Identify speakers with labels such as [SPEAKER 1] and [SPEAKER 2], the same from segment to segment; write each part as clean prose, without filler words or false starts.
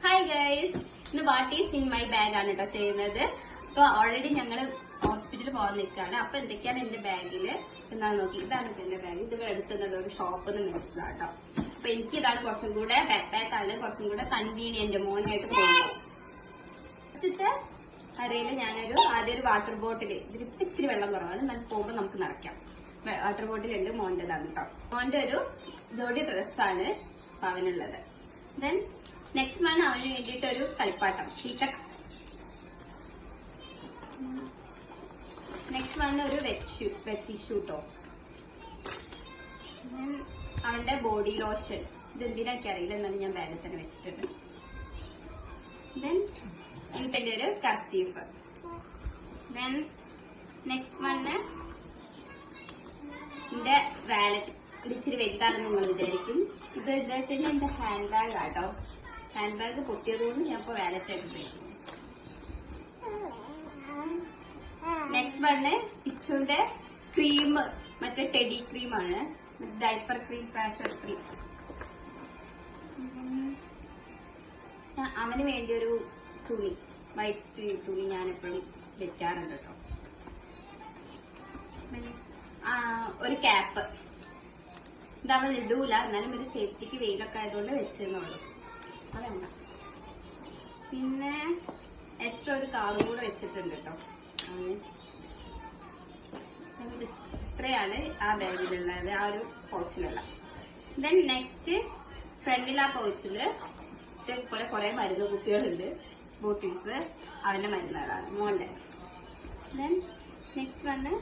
[SPEAKER 1] Hi guys, ഇന്ന് what is in my bag ആണ് കേട്ടോ ചെയ്യുന്നത്. അപ്പൊ ഓൾറെഡി ഞങ്ങള് ഹോസ്പിറ്റലിൽ പോകാൻ നിൽക്കുകയാണ്. അപ്പൊ എന്തൊക്കെയാണ് എന്റെ ബാഗില് എന്നാണ് നോക്കി. ഇതാണ് എന്റെ ബാഗ്. ഇത് എടുത്തുന്നത് ഒരു ഷോപ്പിൽ നിന്ന് മേടിച്ചതാട്ടോ. അപ്പൊ എനിക്ക് ഇതാണ് കുറച്ചും കൂടെ ബാക്ക് പാക്ക് ആണ് കുറച്ചും കൂടെ കൺവീനിയന്റ് മോനായിട്ട് പോകുമ്പോൾ. ഫസ്റ്റത്തെ അരയിൽ ഞാനൊരു ആദ്യം ഒരു വാട്ടർ ബോട്ടിൽ, ഇതിൽ ഇച്ചിരി വെള്ളം കുറവാണ്, എന്നാൽ പോകുമ്പോൾ നമുക്ക് നിറയ്ക്കാം. വാട്ടർ ബോട്ടിൽ ഉണ്ട്, മോന്റെതാണ് കേട്ടോ. മോന്റെ ഒരു ജോഡി ഡ്രസ്സാണ് അവനുള്ളത്. ദെൻ നെക്സ്റ്റ് വൺ അവന് വേണ്ടിയിട്ട് ഒരു കളിപ്പാട്ടം ഷീറ്റക്ക. നെക്സ്റ്റ് വൺ ഒരു വെറ്റ് ടിഷ്യൂ കേട്ടോ. അവന്റെ ബോഡി ലോഷൻ, ഇത് എന്തിനൊക്കെ അറിയില്ല, എന്നാലും ഞാൻ ബാഗിൽ തന്നെ വെച്ചിട്ടുണ്ട്. ദെൻ എനിക്ക് ഒരു കർച്ചീഫ്. ദെൻ നെക്സ്റ്റ് വണ് എന്റെ വാലറ്റ്. ഇത് ഇച്ചിരി വലുതാണെന്ന് നിങ്ങൾ വിചാരിക്കും. ഇത് എന്താ വെച്ചാൽ എന്റെ ഹാൻഡ് ബാഗ് ആട്ടോ. ഹാൻഡ് ബാഗ് പൊട്ടിയതുകൊണ്ട് ഞാൻ ഇപ്പൊ വാലറ്റ് ആയിട്ട് ഉപയോഗിക്കുന്നു. നെക്സ്റ്റ് വണ് പിച്ചുന്റെ ക്രീം, മറ്റേ ടെഡി ക്രീമാണ്, ഡൈപ്പർ ക്രീം, പ്രഷർ ക്രീം. അവന് വേണ്ടി ഒരു തുണി, വൈറ്റ് തുണി ഞാൻ എപ്പോഴും വെക്കാറുണ്ട് കേട്ടോ. ഒരു ക്യാപ്പ്, ഇത് അവൾ ഇടൂല, എന്നാലും ഒരു സേഫ്റ്റിക്ക് വെയിലൊക്കെ ആയതുകൊണ്ട് വെച്ചെന്നുള്ളൂ. അതെന്ത പിന്നെ എക്സ്ട്രാ ഒരു കാറും കൂടെ വെച്ചിട്ടുണ്ട് കേട്ടോ. ഇത്രയാണ് ആ ബാഗിലുള്ളത്, ആ ഒരു പൗച്ചിലുള്ള. ദെൻ നെക്സ്റ്റ് ഫ്രണ്ടിൽ ആ പൗച്ചില് ഇതേപോലെ കുറെ മരുന്ന് കുട്ടികളുണ്ട്, ബോട്ടിൽസ്, അവന്റെ മരുന്നുകളാണ് മോന്റെ. ദെൻ നെക്സ്റ്റ് വന്ന്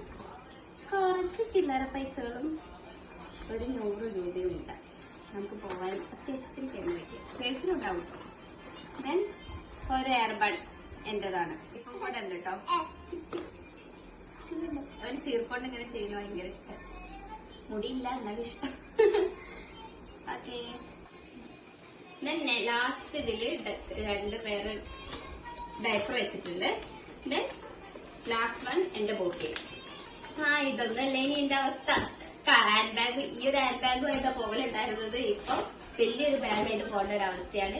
[SPEAKER 1] കുറച്ച് ചില്ലറ പൈസകളും ഒരു 100 രൂപയും ഉണ്ട്. നമുക്ക് പോകാൻ അത്യാവശ്യത്തിന് കയറി വയ്ക്കുക, പേഴ്സിലുണ്ടാവും. ദെൻ ഒരു എയർബഡ് എന്റേതാണ്, ഇപ്പം കൂടെ ഉണ്ട് കേട്ടോ. ഒരു ചീർക്കൊണ്ട് ഇങ്ങനെ ചെയ്യുന്ന ഭയങ്കര ഇഷ്ടം. മുടിയില്ല എന്നാലും ഇഷ്ടം. ഓക്കെ, ലാസ്റ്റ് ഇതില് 2 പേര് ഡയപ്പർ വെച്ചിട്ടുണ്ട്. ദെൻ ലാസ്റ്റ് വൺ എന്റെ ബോട്ടിൽ. ഇതൊന്നല്ലേ ഇനി എന്റെ അവസ്ഥ. ഹാൻഡ് ബാഗ്, ഈ ഒരു ഹാൻഡ് ബാഗുമായിട്ട് പോകലുണ്ടായിരുന്നത്, ഇപ്പൊ വലിയൊരു ബാഗായിട്ട് പോകേണ്ട ഒരു അവസ്ഥയാണ്.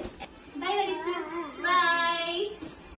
[SPEAKER 1] ബൈ വലിച്ചു, ബൈ.